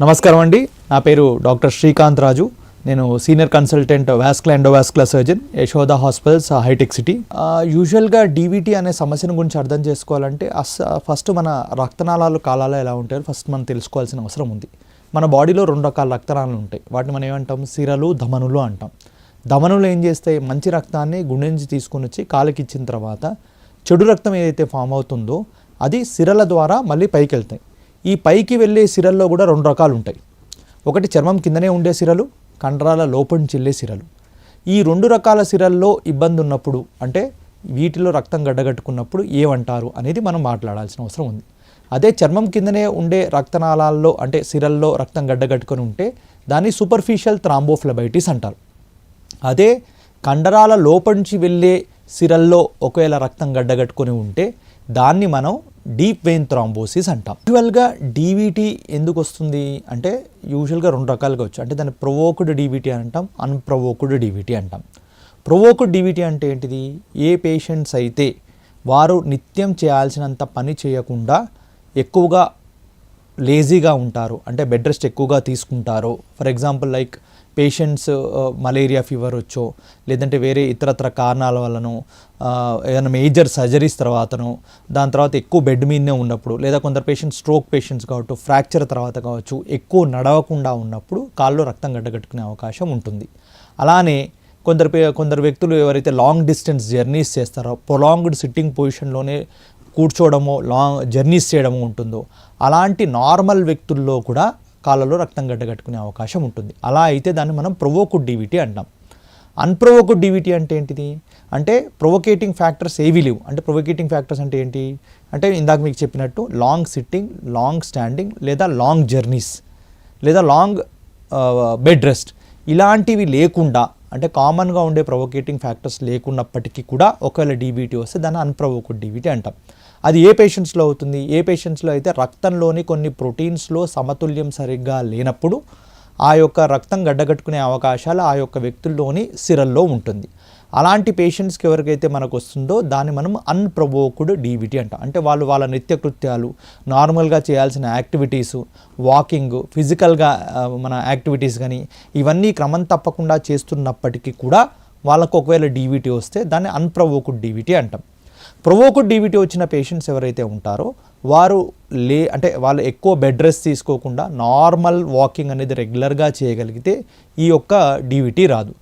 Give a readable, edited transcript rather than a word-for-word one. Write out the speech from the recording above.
నమస్కారం అండి. నా పేరు డాక్టర్ శ్రీకాంత్ రాజు. నేను senior consultant vascular endovascular surgeon Yashoda hospitals Hitech City. యూజువల్గా డీవీటీ అనే సమస్యను గురించి అర్థం చేసుకోవాలంటే ఫస్ట్ మన రక్తనాళాలు కాలాలు ఎలా ఉంటాయో ఫస్ట్ మనం తెలుసుకోవాల్సిన అవసరం ఉంది. మన బాడీలో 2 రకాల రక్తనాళాలు ఉంటాయి. వాటిని మనం ఏమంటాం? సిరలు, ధమనులు అంటాం. ధమనులు ఏం చేస్తాయి? మంచి రక్తాన్ని గుండె నుంచి తీసుకొని వచ్చి కాలుకి ఇచ్చిన తర్వాత చెడు రక్తం ఏదైతే ఫామ్ అవుతుందో అది సిరల ద్వారా మళ్ళీ పైకి వెళ్తాయి. ఈ పైకి వెళ్ళే సిరల్లో కూడా 2 రకాలు ఉంటాయి. ఒకటి చర్మం కిందనే ఉండే సిరలు, కండరాల లోపల నుంచి వెళ్ళే సిరలు. ఈ 2 రకాల సిరల్లో ఇబ్బంది ఉన్నప్పుడు, అంటే వీటిలో రక్తం గడ్డగట్టుకున్నప్పుడు ఏమంటారు అనేది మనం మాట్లాడాల్సిన అవసరం ఉంది. అదే చర్మం కిందనే ఉండే రక్తనాళాల్లో అంటే సిరల్లో రక్తం గడ్డగట్టుకొని ఉంటే దాన్ని సూపర్ఫిషియల్ థ్రాంబోఫ్లెబైటిస్ అంటారు. అదే కండరాల లోపల నుంచి వెళ్ళే సిరల్లో ఒకవేళ రక్తం గడ్డగట్టుకొని ఉంటే దాన్ని మనం డీప్ వెయిన్ థ్రాంబోసిస్ అంటాం. యూజువల్గా డీవీటీ ఎందుకు వస్తుంది అంటే యూజువల్గా 2 రకాలుగా వచ్చు. అంటే దాన్ని ప్రొవోక్డ్ డీవీటీ అంటాం, అన్ప్రొవోక్డ్ డీవీటీ అంటాం. ప్రొవోక్డ్ డీవీటీ అంటే ఏంటిది? ఏ పేషెంట్స్ అయితే వారు నిత్యం చేయాల్సినంత పని చేయకుండా ఎక్కువగా లేజీగా ఉంటారు, అంటే బెడ్ రెస్ట్ ఎక్కువగా తీసుకుంటారో, for example like patients malaria fever వచ్చో లేదంటే వేరే ఇతరత్ర కారణాల వలన ఏదైనా మేజర్ సర్జరీస్ తర్వాతనో దాని తర్వాత ఎక్కువ బెడ్ మీదనే ఉన్నప్పుడు, లేదా కొందరు పేషెంట్స్ స్ట్రోక్ పేషెంట్స్ కావచ్చు, ఫ్రాక్చర్ తర్వాత కావచ్చు, ఎక్కువ నడవకుండా ఉన్నప్పుడు కాల్లో రక్తం గడ్డగట్టుకునే అవకాశం ఉంటుంది. అలానే కొందరు వ్యక్తులు ఎవరైతే లాంగ్ డిస్టెన్స్ జర్నీస్ చేస్తారో, ప్రొలాంగ్డ్ సిట్టింగ్ పొజిషన్లోనే కూర్చోవడమో లాంగ్ జర్నీస్ చేయడమో ఉంటుందో అలాంటి నార్మల్ వ్యక్తుల్లో కూడా కాళ్ళలో రక్తం గడ్డగట్టుకునే అవకాశం ఉంటుంది. అలా అయితే దాన్ని మనం ప్రొవోక్డ్ డీవీటీ అంటాం. అన్ప్రొవోక్డ్ డీవీటీ అంటే ఏంటిది? అంటే ప్రొవోకేటింగ్ ఫ్యాక్టర్స్ ఏవి లేవు. అంటే ప్రొవోకేటింగ్ ఫ్యాక్టర్స్ అంటే ఏంటి? అంటే ఇందాక మీకు చెప్పినట్టు లాంగ్ సిట్టింగ్, లాంగ్ స్టాండింగ్, లేదా లాంగ్ జర్నీస్, లేదా లాంగ్ బెడ్ రెస్ట్, ఇలాంటివి లేకుండా, అంటే కామన్గా ఉండే ప్రొవోకేటింగ్ ఫ్యాక్టర్స్ లేకున్నప్పటికీ కూడా ఒకవేళ డీవీటీ వస్తే దాన్ని అన్ప్రొవోక్డ్ డీవీటీ అంటాం. అది ఏ పేషెంట్స్లో అవుతుంది? ఏ పేషెంట్స్లో అయితే రక్తంలోని కొన్ని ప్రోటీన్స్లో సమతుల్యం సరిగ్గా లేనప్పుడు ఆ యొక్క రక్తం గడ్డగట్టుకునే అవకాశాలు ఆ యొక్క వ్యక్తుల్లోని సిరల్లో ఉంటుంది. అలాంటి పేషెంట్స్కి ఎవరికైతే మనకు వస్తుందో దాన్ని మనం అన్ప్రొవోక్డ్ డీవీటీ అంటాం. అంటే వాళ్ళ నిత్యకృత్యాలు, నార్మల్గా చేయాల్సిన యాక్టివిటీసు, వాకింగ్, ఫిజికల్గా మన యాక్టివిటీస్ కానీ ఇవన్నీ క్రమం తప్పకుండా చేస్తున్నప్పటికీ కూడా వాళ్ళకు ఒకవేళ డీవీటీ వస్తే దాన్ని అన్ప్రొవోక్డ్ డీవీటీ అంటాం. ప్రొవోక్డ్ డీవీటీ వచ్చిన పేషెంట్స్ ఎవరైతే ఉంటారో వారు అంటే వాళ్ళు ఎక్కువ బెడ్ రెస్ట్ తీసుకోకుండా నార్మల్ వాకింగ్ అనేది రెగ్యులర్గా చేయగలిగితే ఈ యొక్క డీవీటీ రాదు.